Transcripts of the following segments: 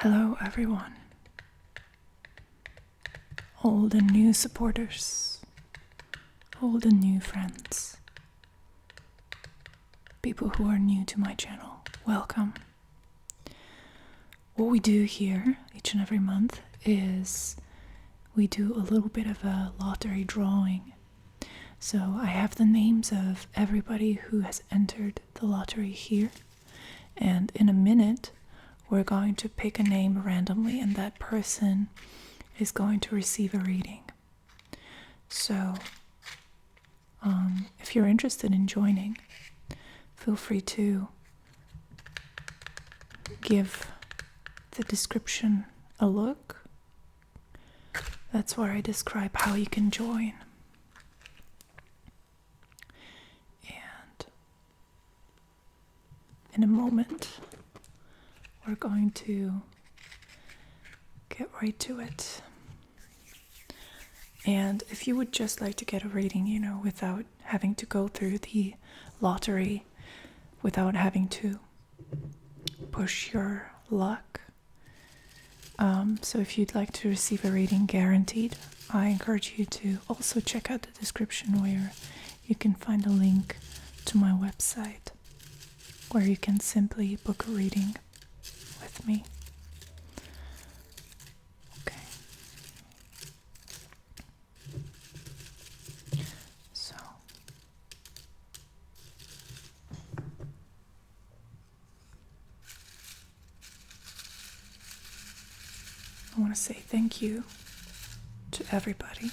Hello everyone, old and new supporters, old and new friends, people who are new to my channel, welcome. What we do here each and every month is we do a little bit of a lottery drawing. So I have the names of everybody who has entered the lottery here, and in a minute we're going to pick a name randomly and that person is going to receive a reading. So if you're interested in joining, feel free to give the description a look. That's where I describe how you can join. And in a moment, we're going to get right to it. And if you would just like to get a reading, without having to go through the lottery, without having to push your luck, so if you'd like to receive a reading guaranteed, I encourage you to also check out the description where you can find a link to my website where you can simply book a reading with me. Okay. So I want to say thank you to everybody,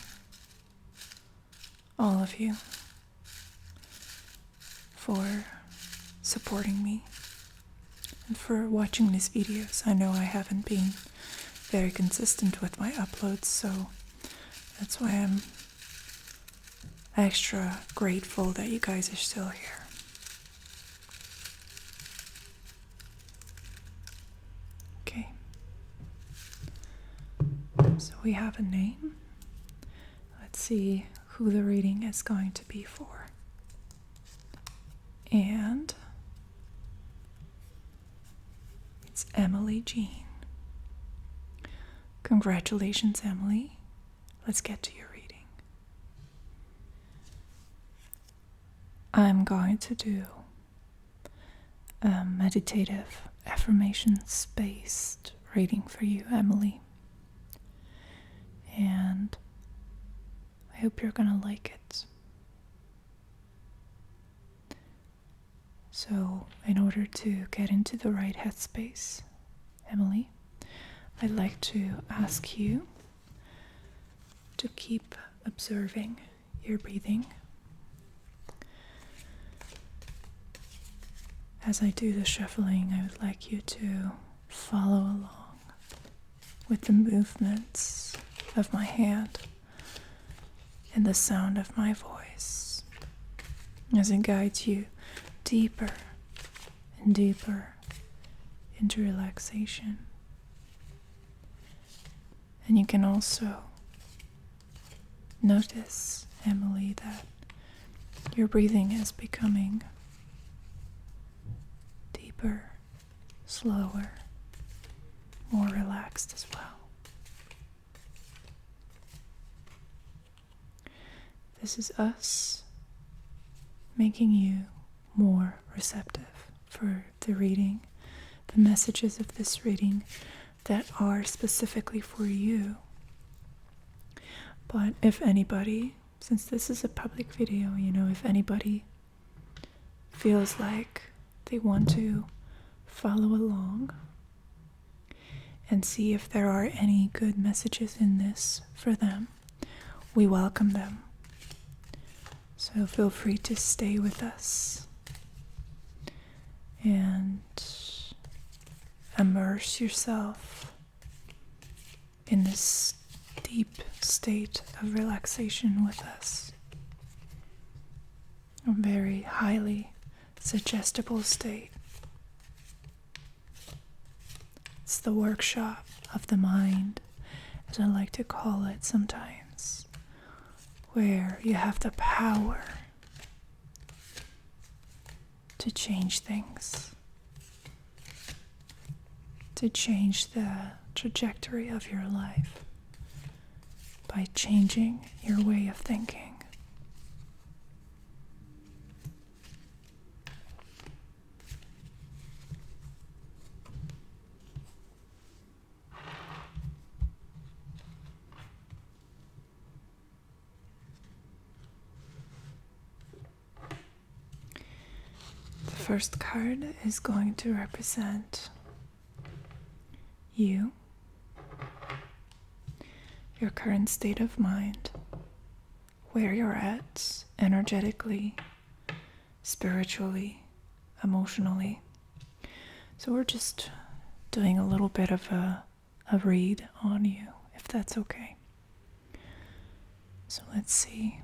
all of you, for supporting me and for watching these videos. I know I haven't been very consistent with my uploads, so that's why I'm extra grateful that you guys are still here. Okay. So we have a name. Let's see who the reading is going to be for. And it's Emily Jean. Congratulations, Emily. Let's get to your reading. I'm going to do a meditative affirmations-based reading for you, Emily. And I hope you're gonna like it. So, in order to get into the right headspace, Emily, I'd like to ask you to keep observing your breathing. As I do the shuffling, I would like you to follow along with the movements of my hand and the sound of my voice as it guides you deeper and deeper into relaxation. And you can also notice, Emily, that your breathing is becoming deeper, slower, more relaxed as well. This is us making you more receptive for the reading, the messages of this reading that are specifically for you. But if anybody, since this is a public video, if anybody feels like they want to follow along and see if there are any good messages in this for them, we welcome them. So feel free to stay with us and immerse yourself in this deep state of relaxation with us. A very highly suggestible state. It's the workshop of the mind, as I like to call it sometimes, where you have the power to change things, to change the trajectory of your life by changing your way of thinking. The first card is going to represent you, your current state of mind, where you're at energetically, spiritually, emotionally. So we're just doing a little bit of a read on you, if that's okay. So let's see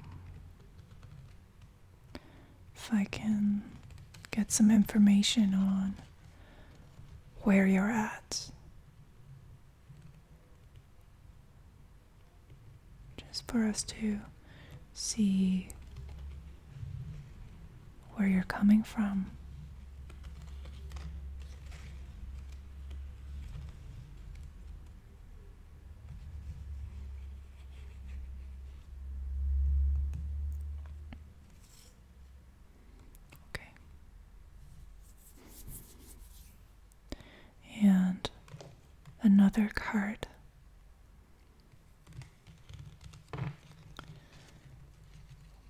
if I can get some information on where you're at. Just for us to see where you're coming from. Okay. And another card.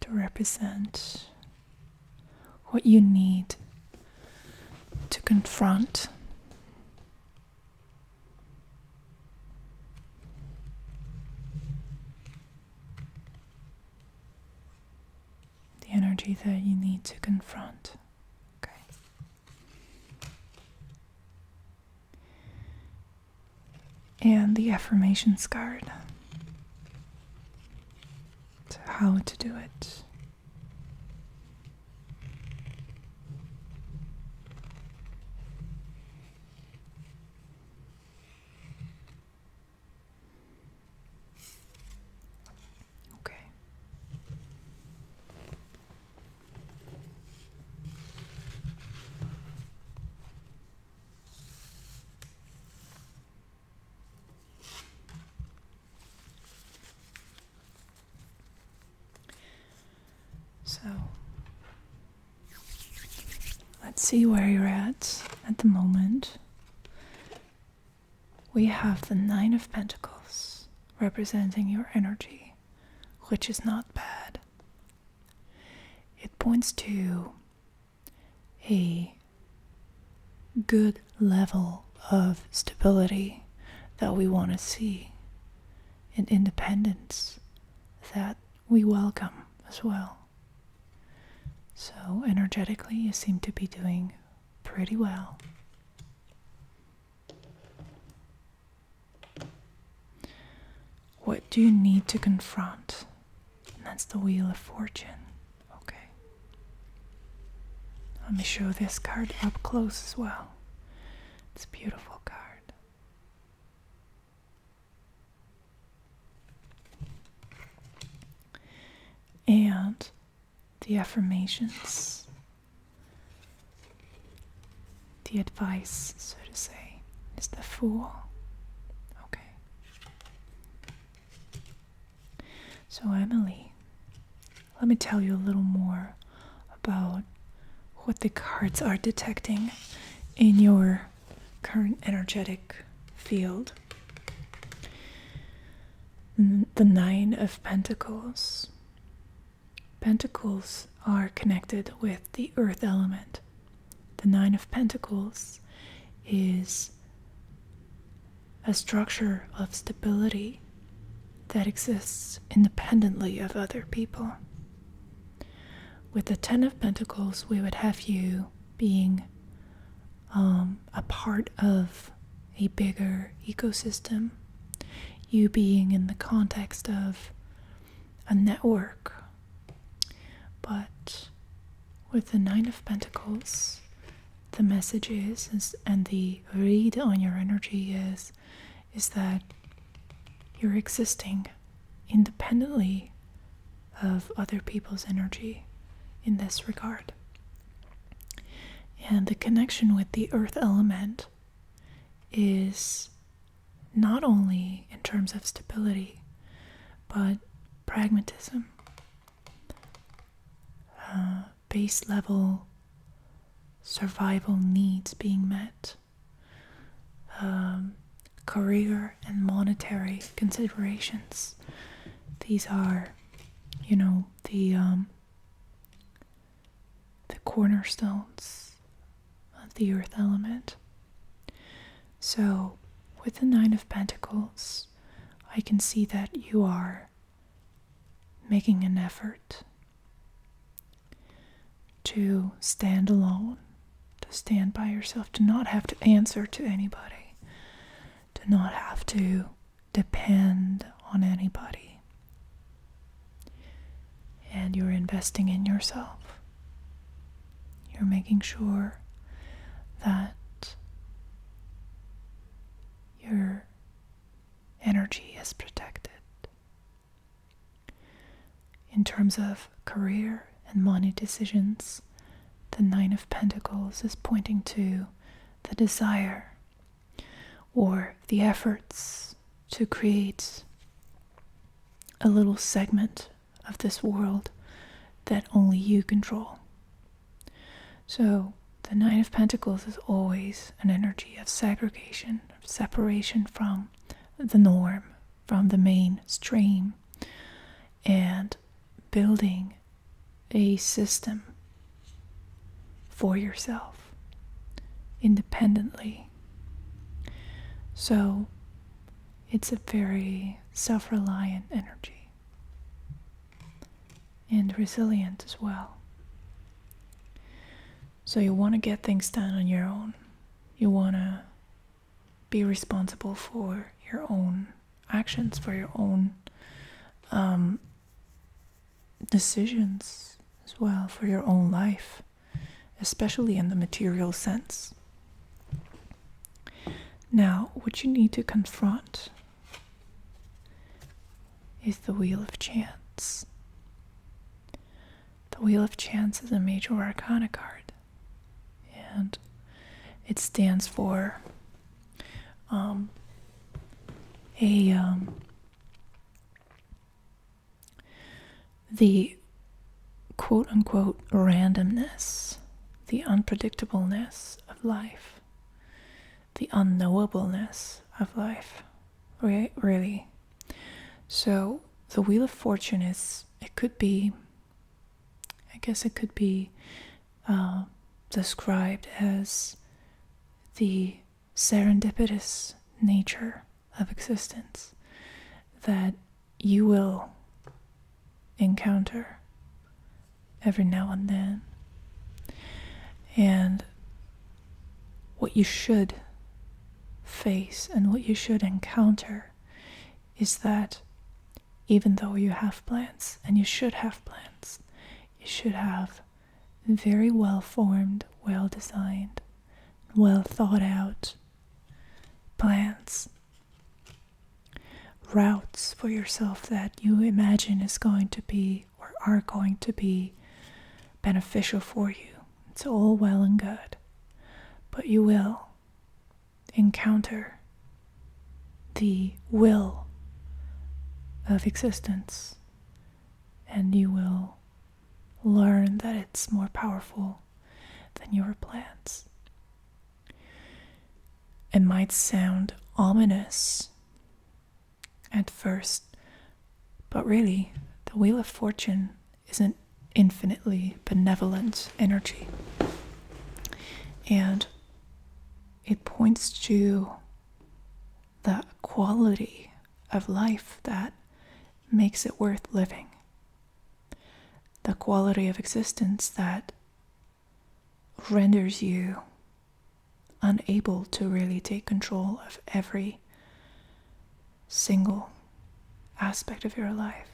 To represent what you need to confront the energy that you need to confront. Okay. And the affirmations card. To how to do it. Okay. So, let's see where you're at the moment. We have the Nine of Pentacles representing your energy, which is not bad. It points to a good level of stability that we want to see, and independence that we welcome as well. So energetically, you seem to be doing pretty well. What do you need to confront? And that's the Wheel of Fortune. Okay. Let me show this card up close as well. It's a beautiful card. And the affirmations, the advice, so to say, is the Fool. Okay. So Emily, let me tell you a little more about what the cards are detecting in your current energetic field. The Nine of Pentacles. Pentacles are connected with the earth element. The Nine of Pentacles is a structure of stability that exists independently of other people. With the Ten of Pentacles, we would have you being a part of a bigger ecosystem, you being in the context of a network. But with the Nine of Pentacles, the message is, and the read on your energy is that you're existing independently of other people's energy in this regard. And the connection with the earth element is not only in terms of stability, but pragmatism, base level survival needs being met, career and monetary considerations. These are, the cornerstones of the earth element. So, with the Nine of Pentacles, I can see that you are making an effort to stand alone, to stand by yourself, to not have to answer to anybody, to not have to depend on anybody. And you're investing in yourself. You're making sure that your energy is protected. In terms of career and money decisions, the Nine of Pentacles is pointing to the desire or the efforts to create a little segment of this world that only you control. So the Nine of Pentacles is always an energy of segregation, of separation from the norm, from the mainstream, and building a system for yourself independently. So it's a very self-reliant energy and resilient as well. So you want to get things done on your own. You want to be responsible for your own actions, for your own decisions as well, for your own life, especially in the material sense. Now, what you need to confront is the Wheel of Chance. The Wheel of Chance is a major arcana card, and it stands for the quote-unquote randomness, the unpredictableness of life, the unknowableness of life, really. So the Wheel of Fortune it could be described as the serendipitous nature of existence that you will encounter every now and then. And what you should face and what you should encounter is that even though you have plans, and you should have plans, you should have very well formed, well designed, well thought out plans, routes for yourself that you imagine is going to be or are going to be beneficial for you. It's all well and good, but you will encounter the will of existence, and you will learn that it's more powerful than your plans. It might sound ominous at first, but really, the Wheel of Fortune is an infinitely benevolent energy, and it points to the quality of life that makes it worth living, the quality of existence that renders you unable to really take control of every single aspect of your life.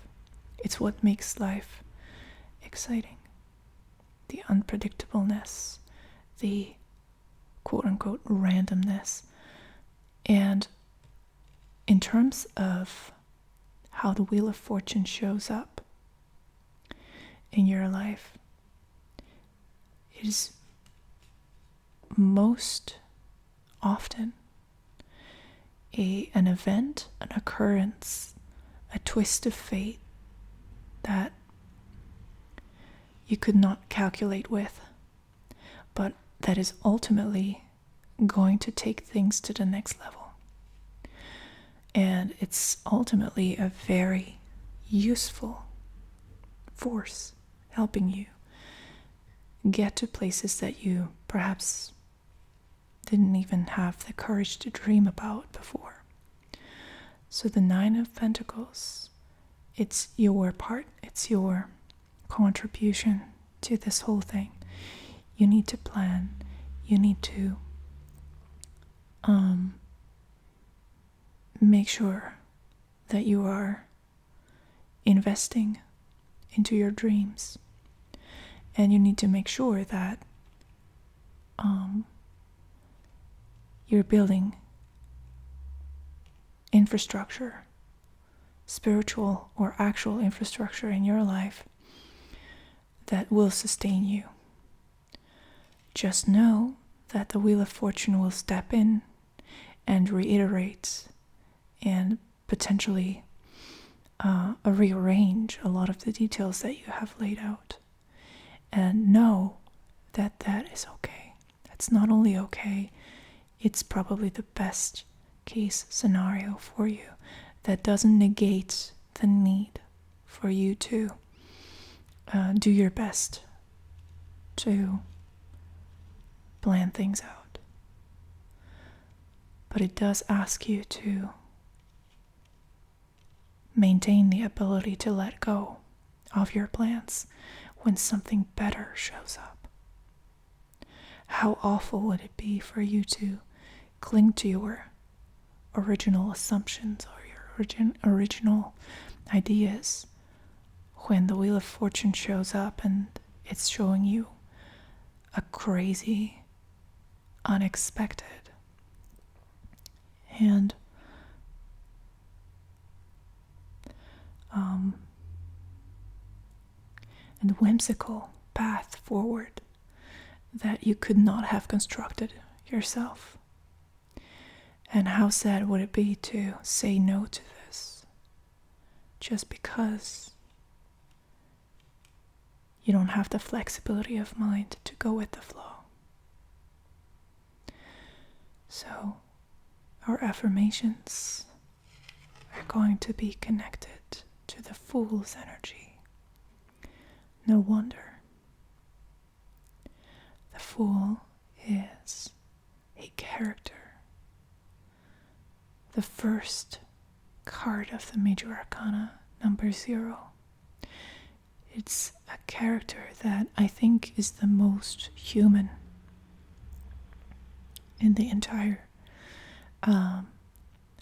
It's what makes life exciting. The unpredictableness, the quote-unquote randomness. And in terms of how the Wheel of Fortune shows up in your life, it is most often an event, an occurrence, a twist of fate that you could not calculate with, but that is ultimately going to take things to the next level. And it's ultimately a very useful force helping you get to places that you perhaps didn't even have the courage to dream about before. So the Nine of Pentacles, it's your part, it's your contribution to this whole thing. You need to plan, you need to make sure that you are investing into your dreams, and you need to make sure that you're building infrastructure, spiritual or actual infrastructure in your life that will sustain you. Just know that the Wheel of Fortune will step in and reiterate and potentially rearrange a lot of the details that you have laid out. And know that that is okay. That's not only okay, it's probably the best case scenario for you. That doesn't negate the need for you to do your best to plan things out. But it does ask you to maintain the ability to let go of your plans when something better shows up. How awful would it be for you to cling to your original assumptions or your original ideas when the Wheel of Fortune shows up and it's showing you a crazy, unexpected, and whimsical path forward that you could not have constructed yourself. And how sad would it be to say no to this just because you don't have the flexibility of mind to go with the flow. So our affirmations are going to be connected to the Fool's energy. No wonder. The Fool is a character, the first card of the Major Arcana, number 0. It's a character that I think is the most human in the entire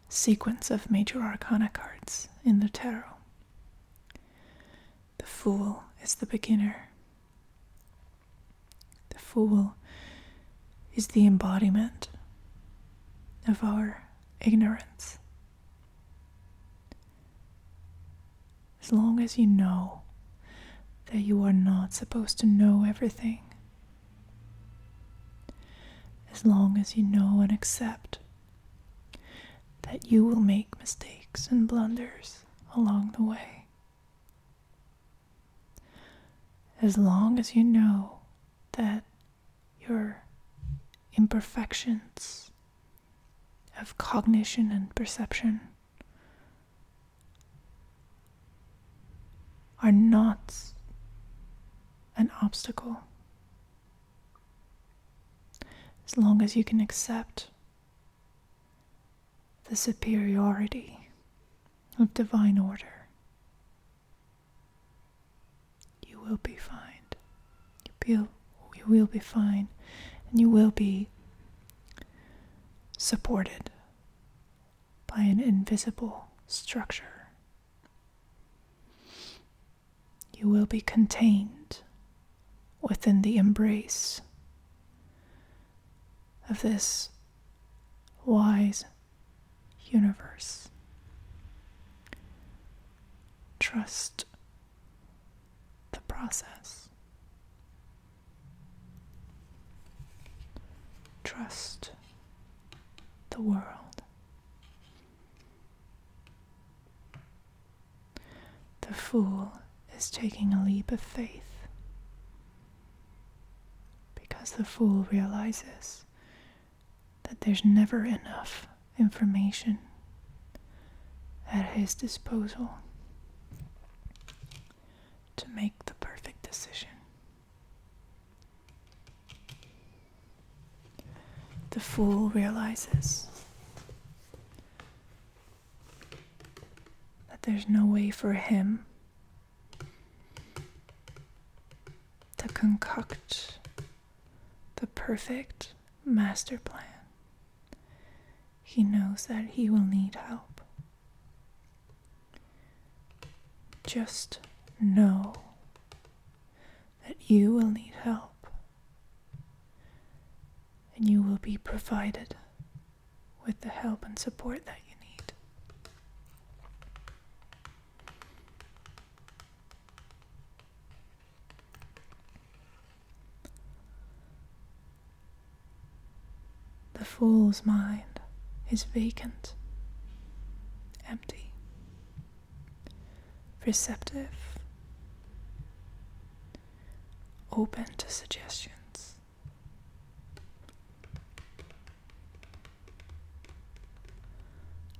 sequence of Major Arcana cards in the tarot. The Fool is the beginner. The Fool is the embodiment of our ignorance. As long as you know that you are not supposed to know everything, as long as you know and accept that you will make mistakes and blunders along the way, as long as you know that your imperfections of cognition and perception are not an obstacle, as long as you can accept the superiority of divine order, you will be fine. You will be fine, and you will be supported by an invisible structure. You will be contained within the embrace of this wise universe. Trust the process. Trust the world. The fool is taking a leap of faith, because the fool realizes that there's never enough information at his disposal to make the perfect decision. The fool realizes that there's no way for him to concoct the perfect master plan. He knows that he will need help. Just know that you will need help, and you will be provided with the help and support that you need. The fool's mind is vacant, empty, receptive, open to suggestions.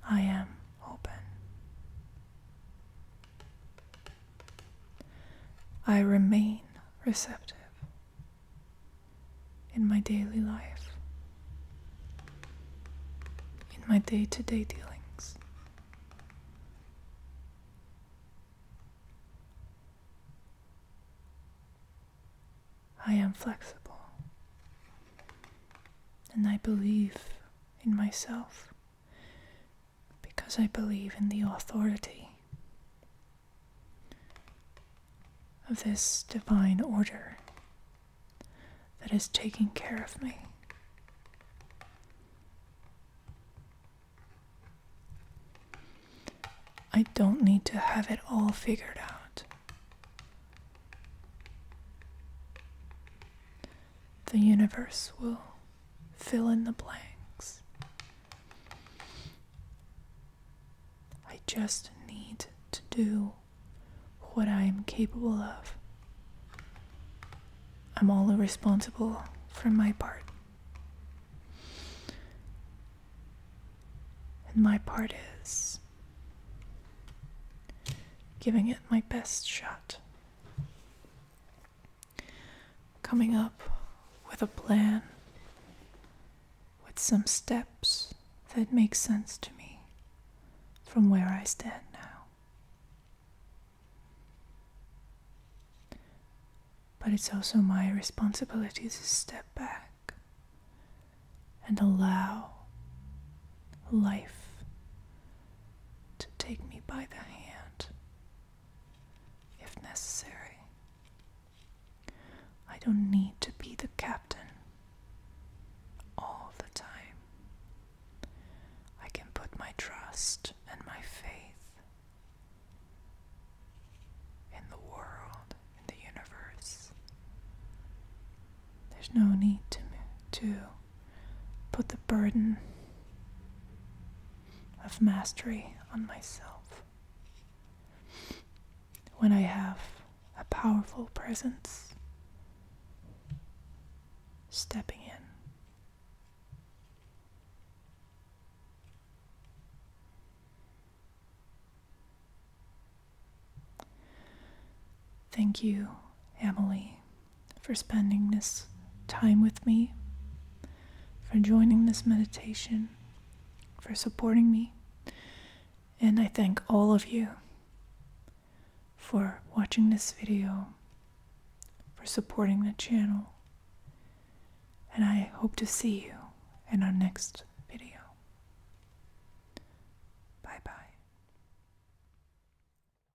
I am open. I remain receptive in my daily life, in my day-to-day dealings. I am flexible, and I believe in myself because I believe in the authority of this divine order that is taking care of me. I don't need to have it all figured out. The universe will fill in the blanks. I just need to do what I am capable of. I'm only responsible for my part. And my part is giving it my best shot. Coming up with a plan, with some steps that make sense to me from where I stand now. But it's also my responsibility to step back and allow life to take me by the hand if necessary. I don't need to be the captain all the time. I can put my trust and my faith in the world, in the universe. There's no need to put the burden of mastery on myself when I have a powerful presence stepping in. Thank you, Amalia, for spending this time with me, for joining this meditation, for supporting me. And I thank all of you for watching this video, for supporting the channel. And I hope to see you in our next